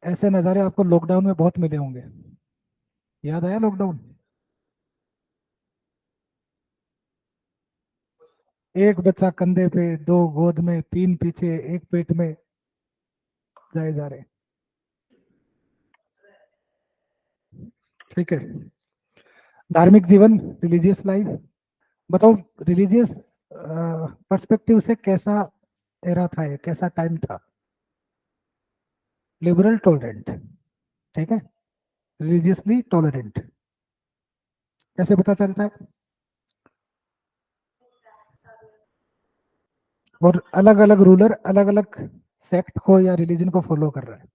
ऐसे नज़ारे आपको लॉकडाउन में बहुत मिले होंगे। याद आया लॉकडाउन? एक बच्चा कंधे पे, दो गोद में, तीन पीछे, एक पेट में, जाए जा रहे। ठीक है। धार्मिक जीवन, रिलीजियस लाइफ। बताओ, रिलीजियस पर्सपेक्टिव से कैसा एरा था ये, कैसा टाइम था? Liberal tolerant. ठीक है। Religiously tolerant. कैसे पता चलता है? और अलग अलग रूलर अलग अलग सेक्ट को या रिलीजन को फॉलो कर रहा है।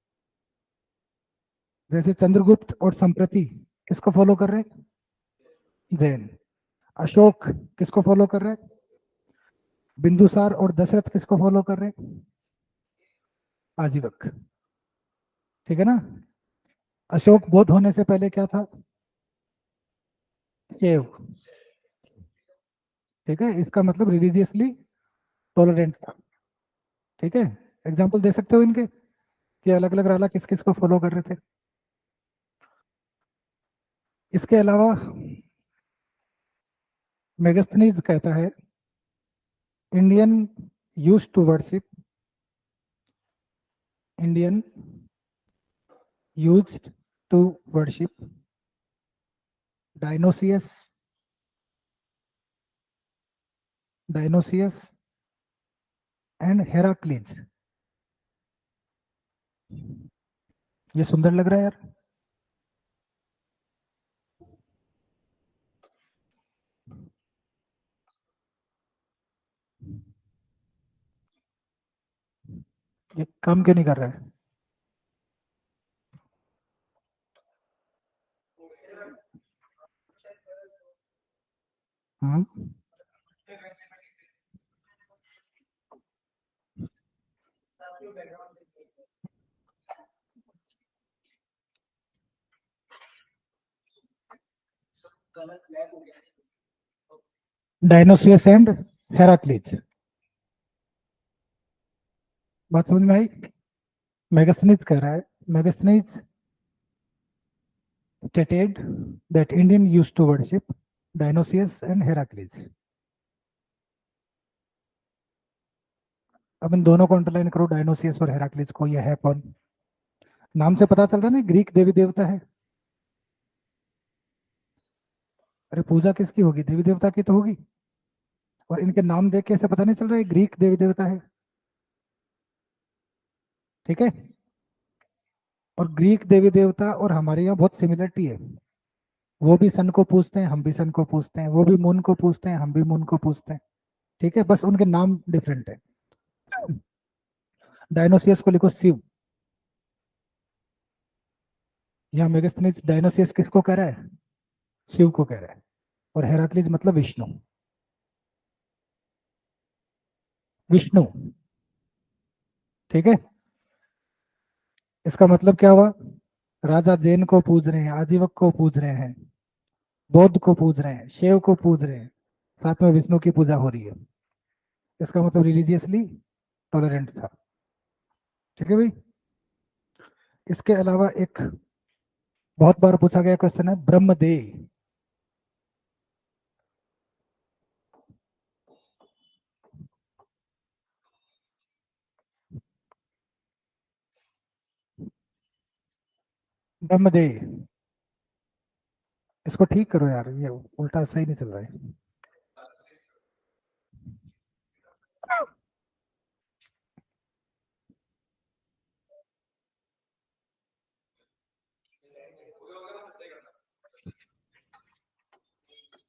जैसे चंद्रगुप्त और संप्रति किसको फॉलो कर रहे हैं? जैन। अशोक किसको फॉलो कर रहे हैं? बिंदुसार और दशरथ किसको फॉलो कर रहे हैं? आजीवक। ठीक है ना? अशोक बौद्ध होने से पहले क्या था? शैव। ठीक है, इसका मतलब रिलीजियसली टॉलरेंट था। ठीक है। एग्जाम्पल दे सकते हो इनके कि अलग अलग राजा किस किस को फॉलो कर रहे थे? इसके अलावा मेगास्थनीज कहता है, Indian use to worship, Indian use to worship Dionysus, Dionysus and Heracles. ये सुंदर लग रहा है यार। ये काम क्यों नहीं कर रहा है? हम्म। Dionysus and Heracles. बात समझ में आई? मेगास्थनीज कह रहा है, Megasthenes stated that Indian used to worship Dionysius and Heracles. अब इन दोनों को अंडरलाइन करो, डायनोसियस और हेराक्लिस को। ये है कौन? नाम से पता चल रहा है ना, ग्रीक देवी देवता है। अरे पूजा किसकी होगी? देवी देवता की तो होगी। और इनके नाम देख के ऐसे पता नहीं चल रहा है ग्रीक देवी देवता है? ठीक है। और ग्रीक देवी देवता और हमारे यहाँ बहुत सिमिलरिटी है। वो भी सन को पूछते हैं, हम भी सन को पूछते हैं। वो भी मून को पूछते हैं, हम भी मून को पूछते हैं। ठीक है, बस उनके नाम डिफरेंट है। डायनोसियस को लिखो शिव। यहाँ मेगास्थनीज डायनोसियस किसको कह रहा है? शिव को कह रहा है। और हेराक्लीज मतलब विष्णु। विष्णु। ठीक है। इसका मतलब क्या हुआ? राजा जैन को पूज रहे हैं, आजीवक को पूज रहे हैं, बौद्ध को पूज रहे हैं, शिव को पूज रहे हैं, साथ में विष्णु की पूजा हो रही है। इसका मतलब रिलीजियसली टॉलरेंट था। ठीक है भाई। इसके अलावा एक बहुत बार पूछा गया क्वेश्चन है, ब्रह्मदेव। ब्रह्मदेव। इसको ठीक करो यार, ये उल्टा सही नहीं चल रहा है।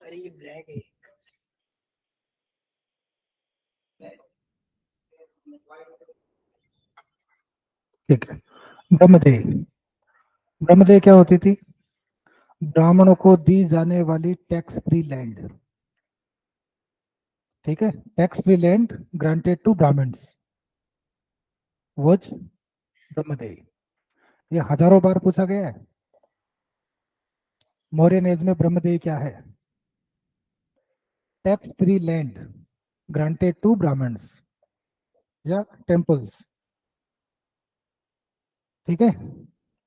अरे ये ब्लैक है। ठीक है। ब्रह्मदेव। ब्रह्मदेव क्या होती थी? ब्राह्मणों को दी जाने वाली टैक्स फ्री लैंड। ठीक है। Tax free land granted to Brahmins was brahmadeva. ये हजारों बार पूछा गया है। मौर्यन एज में ब्रह्मदेव क्या है? Tax free land granted to Brahmins या टेम्पल्स। ठीक है।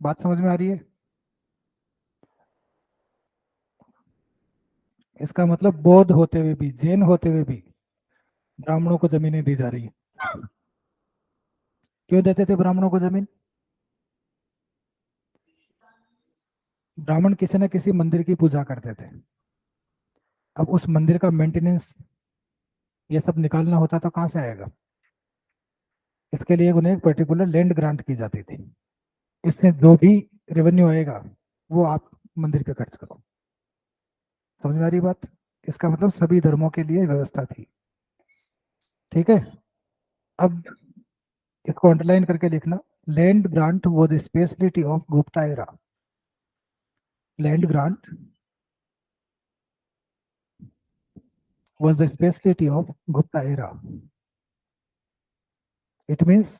बात समझ में आ रही है? इसका मतलब बौद्ध होते हुए भी, जैन होते हुए भी ब्राह्मणों को जमीनें दी जा रही है। क्यों देते थे ब्राह्मणों को जमीन? ब्राह्मण किसी न किसी मंदिर की पूजा करते थे। अब उस मंदिर का मेंटेनेंस ये सब निकालना होता तो कहाँ से आएगा? इसके लिए उन्हें एक पर्टिकुलर लैंड ग्रांट की जाती थी। इससे जो भी रेवेन्यू आएगा वो आप मंदिर पे खर्च करो। समझ में आ रही बात? इसका मतलब सभी धर्मों के लिए व्यवस्था थी। ठीक है। अब इसको अंडरलाइन करके लिखना। लैंड ग्रांट वो the speciality of Gupta era. Land grant was the specialty of Gupta era. It means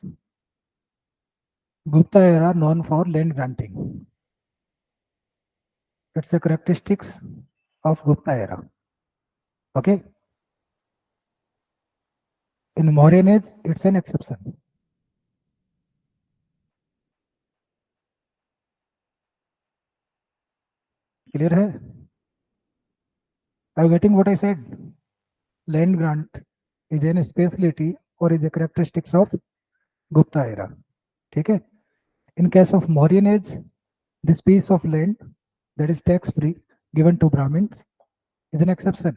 Gupta era known for land granting. It's the characteristics of Gupta era. Okay. In modern age, it's an exception. Clear है? Are you getting what I said? Land grant is an specialty or is the characteristics of Gupta era. ठीक है? In case of Mauryan age, this piece of land that is tax free given to Brahmins is an exception.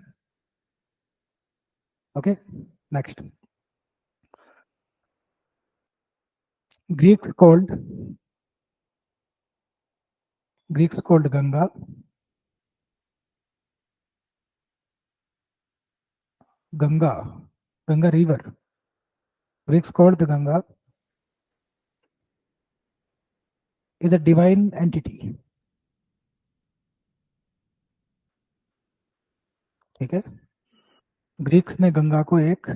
Okay. Next. Greeks called Ganga. Ganga river. Greeks called the Ganga is a divine entity. ठीक है। Greeks ने गंगा को एक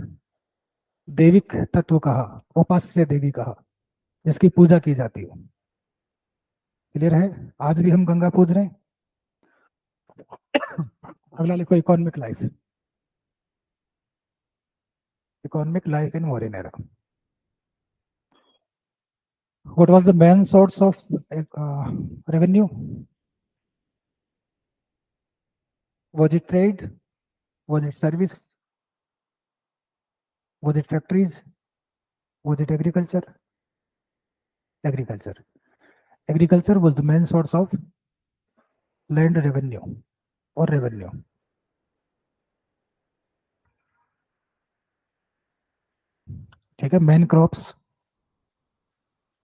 देविक तत्व कहा, उपास्य देवी कहा, जिसकी पूजा की जाती है। क्लियर है? आज भी हम गंगा पूज रहे हैं। अगला लिखो, economic life. Economic life in modern era. What was the main source of revenue? Was it trade? Was it service? Was it factories? Was it agriculture? Agriculture. Agriculture was the main source of land revenue or revenue. ठीक है। Main crops